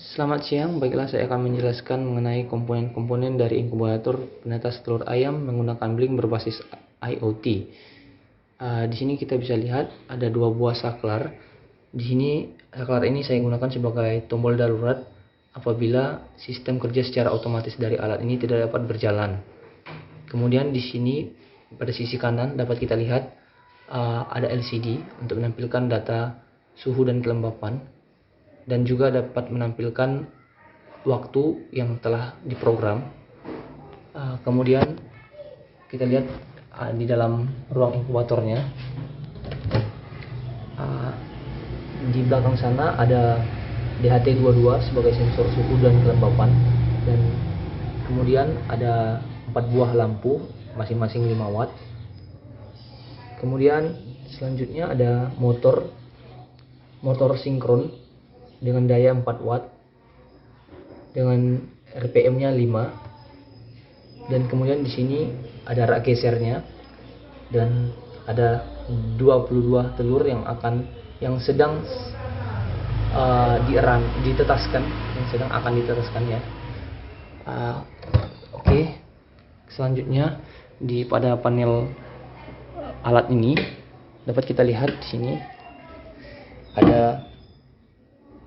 Selamat siang, baiklah saya akan menjelaskan mengenai komponen-komponen dari inkubator penetas telur ayam menggunakan blink berbasis IoT. Di sini kita bisa lihat ada dua buah saklar. Di sini saklar ini saya gunakan sebagai tombol darurat apabila sistem kerja secara otomatis dari alat ini tidak dapat berjalan. Kemudian di sini pada sisi kanan dapat kita lihat ada LCD untuk menampilkan data suhu dan kelembapan, dan juga dapat menampilkan waktu yang telah diprogram. Kemudian kita lihat di dalam ruang inkubatornya, di belakang sana ada DHT22 sebagai sensor suhu dan kelembapan, dan kemudian ada 4 buah lampu masing-masing 5 watt. Kemudian selanjutnya ada motor sinkron dengan daya 4 watt dengan RPM-nya 5, dan kemudian di sini ada rak gesernya, dan ada 22 telur yang sedang ditetaskan ya. Oke. Selanjutnya pada panel alat ini dapat kita lihat di sini ada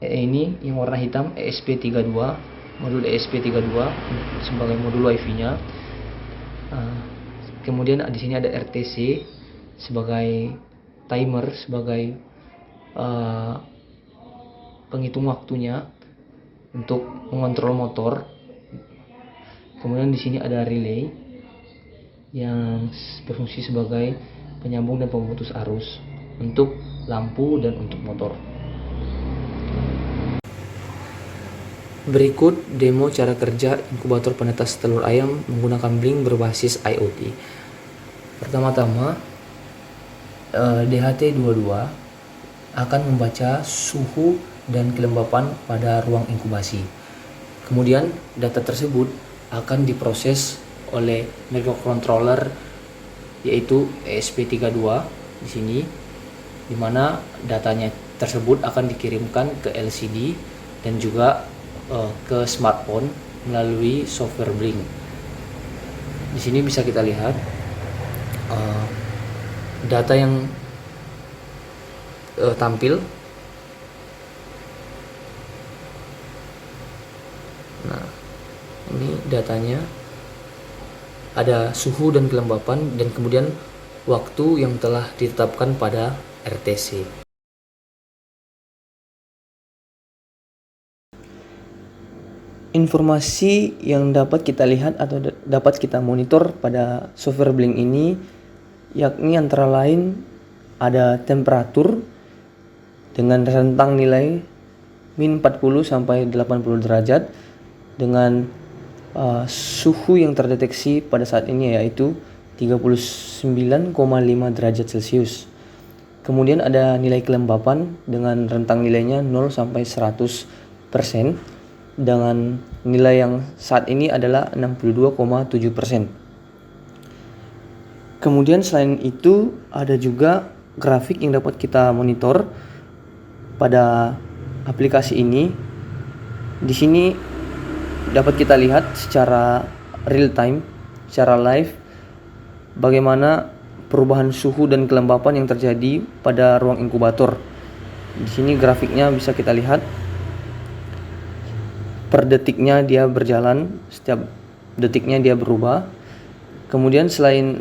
ini yang warna hitam, ESP32, modul ESP32 sebagai modul WiFi-nya. Kemudian di sini ada RTC sebagai timer, sebagai penghitung waktunya untuk mengontrol motor. Kemudian di sini ada relay yang berfungsi sebagai penyambung dan pemutus arus untuk lampu dan untuk motor. Berikut demo cara kerja inkubator penetas telur ayam menggunakan blink berbasis IoT. Pertama-tama, DHT22 akan membaca suhu dan kelembapan pada ruang inkubasi. Kemudian data tersebut akan diproses oleh microcontroller yaitu ESP32 di sini, di mana datanya tersebut akan dikirimkan ke LCD dan juga ke smartphone melalui software Blink. Di sini bisa kita lihat data yang tampil. Nah, ini datanya, ada suhu dan kelembapan, dan kemudian waktu yang telah ditetapkan pada RTC. Informasi yang dapat kita lihat atau dapat kita monitor pada software Blink ini yakni antara lain ada temperatur dengan rentang nilai min 40 sampai 80 derajat dengan suhu yang terdeteksi pada saat ini yaitu 39,5 derajat Celcius. Kemudian ada nilai kelembapan dengan rentang nilainya 0 sampai 100% dengan nilai yang saat ini adalah 62,7%. Kemudian selain itu ada juga grafik yang dapat kita monitor pada aplikasi ini. Di sini dapat kita lihat secara real time, secara live, bagaimana perubahan suhu dan kelembapan yang terjadi pada ruang inkubator. Di sini grafiknya bisa kita lihat per detiknya dia berjalan, setiap detiknya dia berubah. Kemudian selain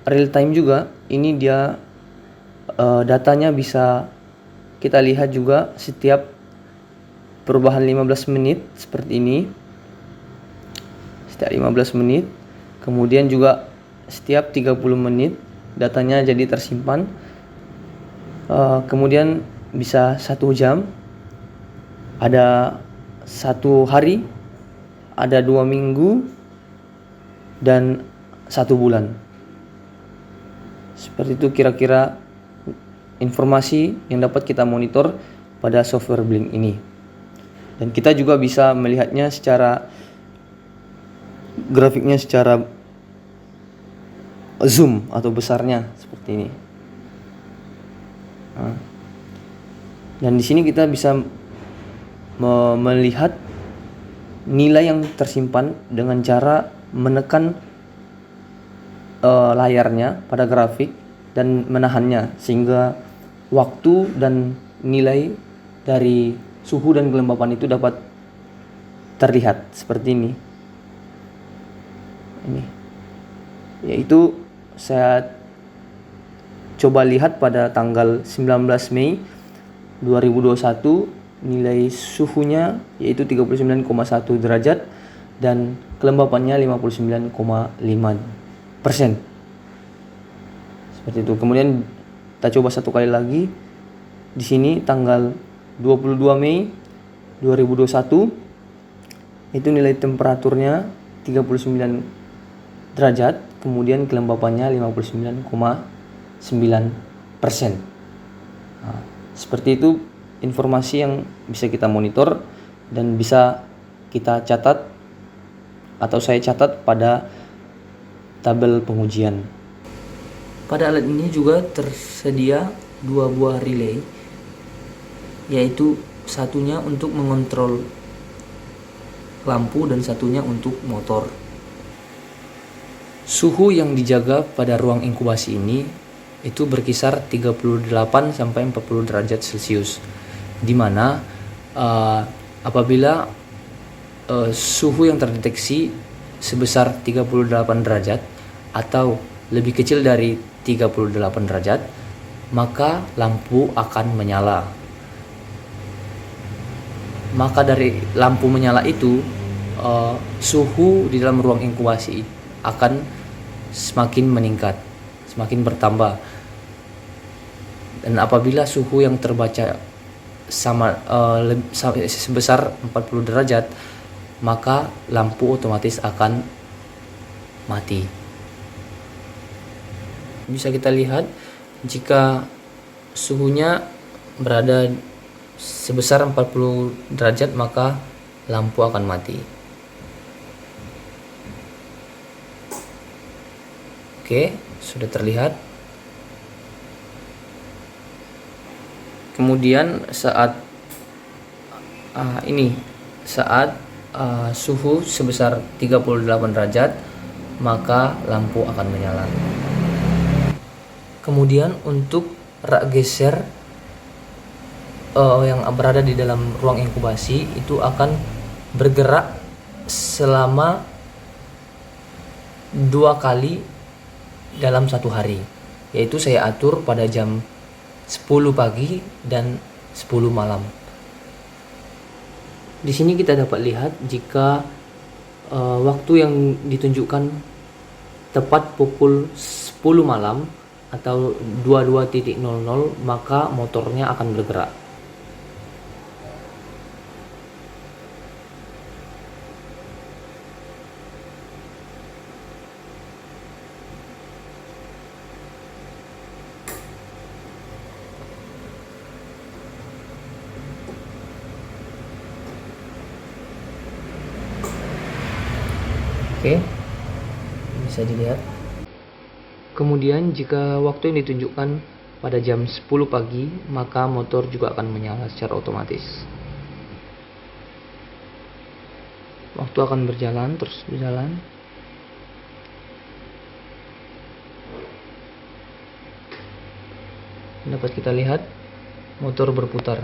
real time juga, ini dia datanya bisa kita lihat juga setiap perubahan 15 menit seperti ini. Setiap 15 menit. Kemudian juga setiap 30 menit datanya jadi tersimpan. Kemudian bisa 1 jam, ada 1 hari, ada 2 minggu, dan 1 bulan. Seperti itu kira-kira informasi yang dapat kita monitor pada software Blink ini. Dan kita juga bisa melihatnya secara grafiknya secara zoom atau besarnya seperti ini. Dan di sini kita bisa melihat nilai yang tersimpan dengan cara menekan layarnya pada grafik dan menahannya, sehingga waktu dan nilai dari suhu dan kelembapan itu dapat terlihat seperti ini. Yaitu saya coba lihat pada tanggal 19 Mei 2021, nilai suhunya yaitu 39,1 derajat dan kelembapannya 59,5%. Seperti itu. Kemudian kita coba satu kali lagi. Di sini tanggal 22 Mei 2021 itu nilai temperaturnya 39 derajat, kemudian kelembapannya 59,9%. Nah, seperti itu informasi yang bisa kita monitor dan bisa kita catat atau saya catat pada tabel pengujian. Pada alat ini juga tersedia dua buah relay, yaitu satunya untuk mengontrol lampu dan satunya untuk motor. Suhu yang dijaga pada ruang inkubasi ini itu berkisar 38 sampai 40 derajat Celcius, di mana apabila suhu yang terdeteksi sebesar 38 derajat atau lebih kecil dari 38 derajat, maka lampu akan menyala. Maka dari lampu menyala itu, suhu di dalam ruang inkubasi akan semakin meningkat, semakin bertambah. Dan apabila suhu yang terbaca sebesar 40 derajat, maka lampu otomatis akan mati. Bisa kita lihat jika suhunya berada sebesar 40 derajat, maka lampu akan mati. Oke, sudah terlihat. Kemudian saat suhu sebesar 38 derajat, maka lampu akan menyala. Kemudian untuk rak geser yang berada di dalam ruang inkubasi itu akan bergerak selama 2 kali dalam 1 hari, yaitu saya atur pada jam 10 pagi dan 10 malam. Di sini kita dapat lihat jika waktu yang ditunjukkan tepat pukul 10 malam atau 22.00, maka motornya akan bergerak. Oke, bisa dilihat. Kemudian jika waktu yang ditunjukkan pada jam 10 pagi, maka motor juga akan menyala secara otomatis. Waktu akan berjalan, terus berjalan. Dapat kita lihat motor berputar.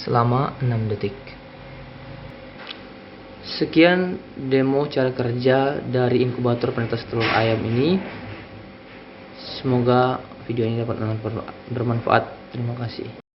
Selama 6 detik. Sekian demo cara kerja dari inkubator penetas telur ayam ini. Semoga video ini dapat bermanfaat. Terima kasih.